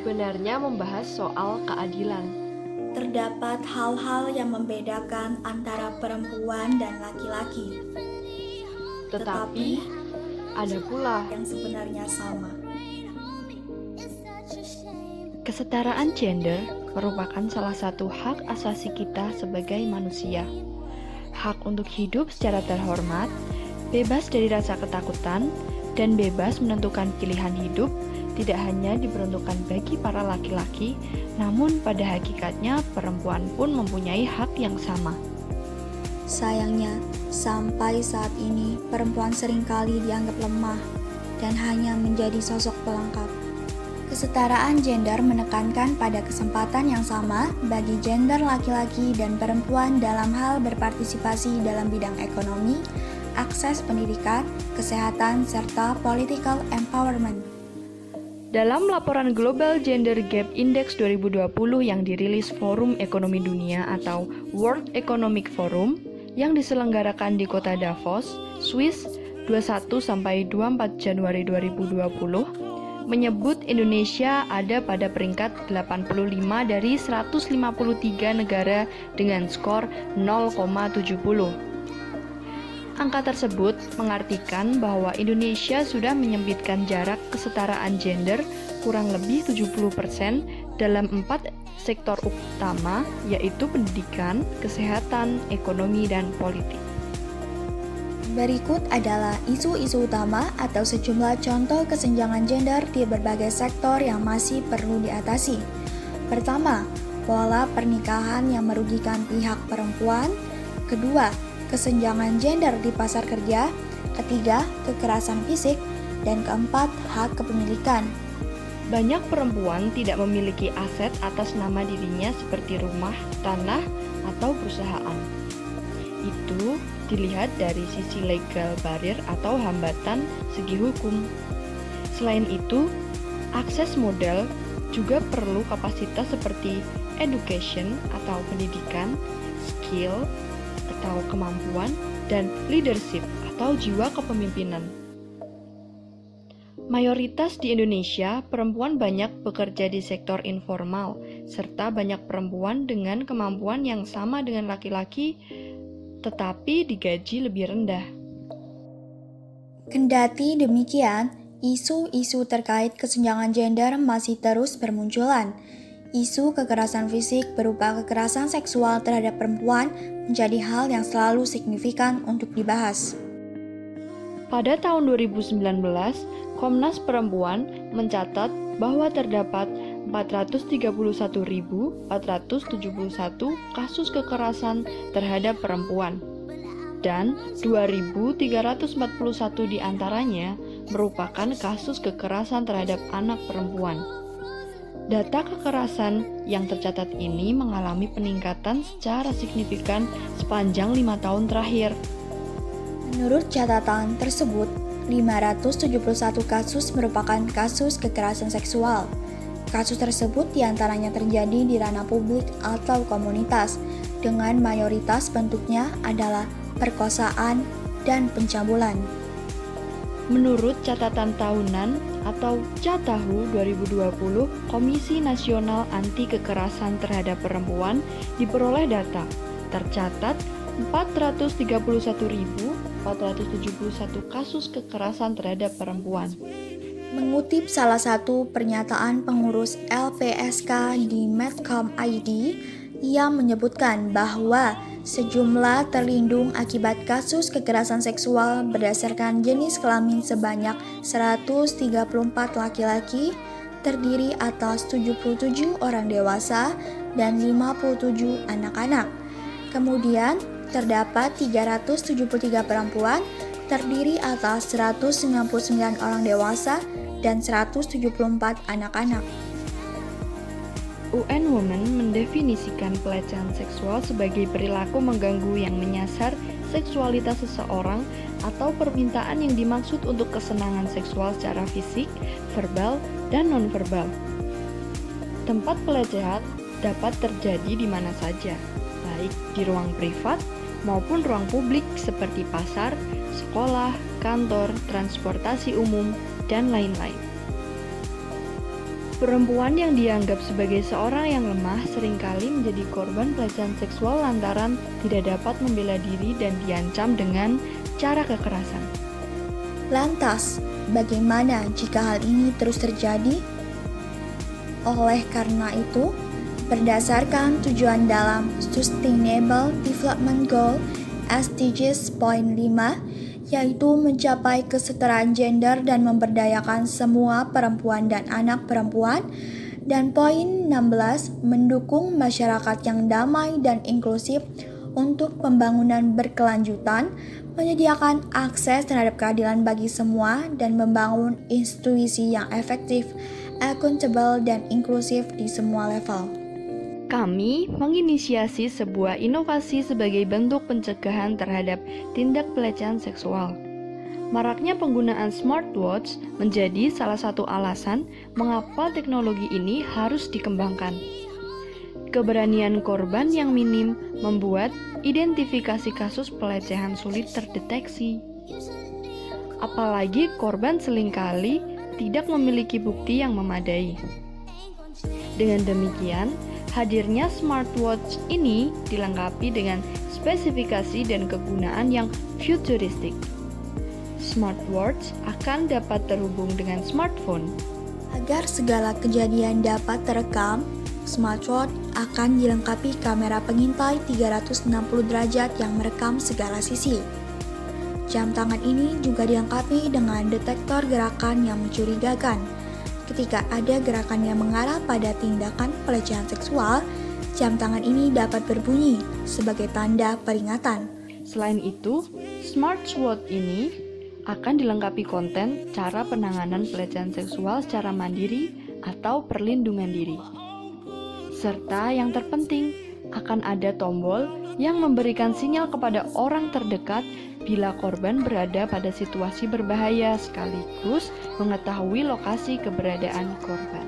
sebenarnya membahas soal keadilan. Terdapat hal-hal yang membedakan antara perempuan dan laki-laki, Tetapi ada pula yang sebenarnya sama. Kesetaraan gender merupakan salah satu hak asasi kita sebagai manusia. Hak untuk hidup secara terhormat, bebas dari rasa ketakutan, dan bebas menentukan pilihan hidup tidak hanya diperuntukkan bagi para laki-laki, namun pada hakikatnya perempuan pun mempunyai hak yang sama. Sayangnya, sampai saat ini perempuan seringkali dianggap lemah dan hanya menjadi sosok pelengkap. Kesetaraan gender menekankan pada kesempatan yang sama bagi gender laki-laki dan perempuan dalam hal berpartisipasi dalam bidang ekonomi, akses pendidikan, kesehatan, serta political empowerment. Dalam laporan Global Gender Gap Index 2020 yang dirilis Forum Ekonomi Dunia atau World Economic Forum yang diselenggarakan di kota Davos, Swiss 21-24 Januari 2020, menyebut Indonesia ada pada peringkat 85 dari 153 negara dengan skor 0,70. Angka tersebut mengartikan bahwa Indonesia sudah menyempitkan jarak kesetaraan gender kurang lebih 70% dalam 4 sektor utama, yaitu pendidikan, kesehatan, ekonomi, dan politik. Berikut adalah isu-isu utama atau sejumlah contoh kesenjangan gender di berbagai sektor yang masih perlu diatasi. Pertama, pola pernikahan yang merugikan pihak perempuan. Kedua, kesenjangan gender di pasar kerja. Ketiga, kekerasan fisik. Dan keempat, hak kepemilikan. Banyak perempuan tidak memiliki aset atas nama dirinya seperti rumah, tanah, atau perusahaan. Itu dilihat dari sisi legal barrier atau hambatan segi hukum. Selain itu, akses modal juga perlu kapasitas seperti education atau pendidikan, skill atau kemampuan, dan leadership atau jiwa kepemimpinan. Mayoritas di Indonesia, perempuan banyak bekerja di sektor informal, serta banyak perempuan dengan kemampuan yang sama dengan laki-laki, tetapi digaji lebih rendah. Kendati demikian, isu-isu terkait kesenjangan gender masih terus bermunculan. Isu kekerasan fisik berupa kekerasan seksual terhadap perempuan menjadi hal yang selalu signifikan untuk dibahas. Pada tahun 2019, Komnas Perempuan mencatat bahwa terdapat 431.471 kasus kekerasan terhadap perempuan, dan 2.341 diantaranya merupakan kasus kekerasan terhadap anak perempuan. Data kekerasan yang tercatat ini mengalami peningkatan secara signifikan sepanjang 5 tahun terakhir. Menurut catatan tersebut, 571 kasus merupakan kasus kekerasan seksual. Kasus tersebut diantaranya terjadi di ranah publik atau komunitas, dengan mayoritas bentuknya adalah perkosaan dan pencabulan. Menurut catatan tahunan atau CATAHU 2020, Komisi Nasional Anti Kekerasan Terhadap Perempuan diperoleh data. Tercatat 431.471 kasus kekerasan terhadap perempuan. Mengutip salah satu pernyataan pengurus LPSK di Medcom ID, ia menyebutkan bahwa sejumlah terlindung akibat kasus kekerasan seksual berdasarkan jenis kelamin sebanyak 134 laki-laki, terdiri atas 77 orang dewasa dan 57 anak-anak. Kemudian, terdapat 373 perempuan, terdiri atas 199 orang dewasa dan 174 anak-anak. UN Women mendefinisikan pelecehan seksual sebagai perilaku mengganggu yang menyasar seksualitas seseorang atau permintaan yang dimaksud untuk kesenangan seksual secara fisik, verbal, dan nonverbal. Tempat pelecehan dapat terjadi di mana saja, baik di ruang privat maupun ruang publik seperti pasar, sekolah, kantor, transportasi umum, dan lain-lain. Perempuan yang dianggap sebagai seorang yang lemah seringkali menjadi korban pelecehan seksual lantaran tidak dapat membela diri dan diancam dengan cara kekerasan. Lantas, bagaimana jika hal ini terus terjadi? Oleh karena itu, berdasarkan tujuan dalam Sustainable Development Goal SDGs Point 5, yaitu mencapai kesetaraan gender dan memberdayakan semua perempuan dan anak perempuan, dan poin 16, mendukung masyarakat yang damai dan inklusif untuk pembangunan berkelanjutan, menyediakan akses terhadap keadilan bagi semua, dan membangun institusi yang efektif, accountable, dan inklusif di semua level. Kami menginisiasi sebuah inovasi sebagai bentuk pencegahan terhadap tindak pelecehan seksual. Maraknya penggunaan smartwatch menjadi salah satu alasan mengapa teknologi ini harus dikembangkan. Keberanian korban yang minim membuat identifikasi kasus pelecehan sulit terdeteksi. Apalagi korban seringkali tidak memiliki bukti yang memadai. Dengan demikian, hadirnya smartwatch ini dilengkapi dengan spesifikasi dan kegunaan yang futuristik. Smartwatch akan dapat terhubung dengan smartphone. Agar segala kejadian dapat terekam, smartwatch akan dilengkapi kamera pengintai 360 derajat yang merekam segala sisi. Jam tangan ini juga dilengkapi dengan detektor gerakan yang mencurigakan. Ketika ada gerakan yang mengarah pada tindakan pelecehan seksual, jam tangan ini dapat berbunyi sebagai tanda peringatan. Selain itu, smartwatch ini akan dilengkapi konten cara penanganan pelecehan seksual secara mandiri atau perlindungan diri. Serta yang terpenting, akan ada tombol yang memberikan sinyal kepada orang terdekat bila korban berada pada situasi berbahaya sekaligus mengetahui lokasi keberadaan korban.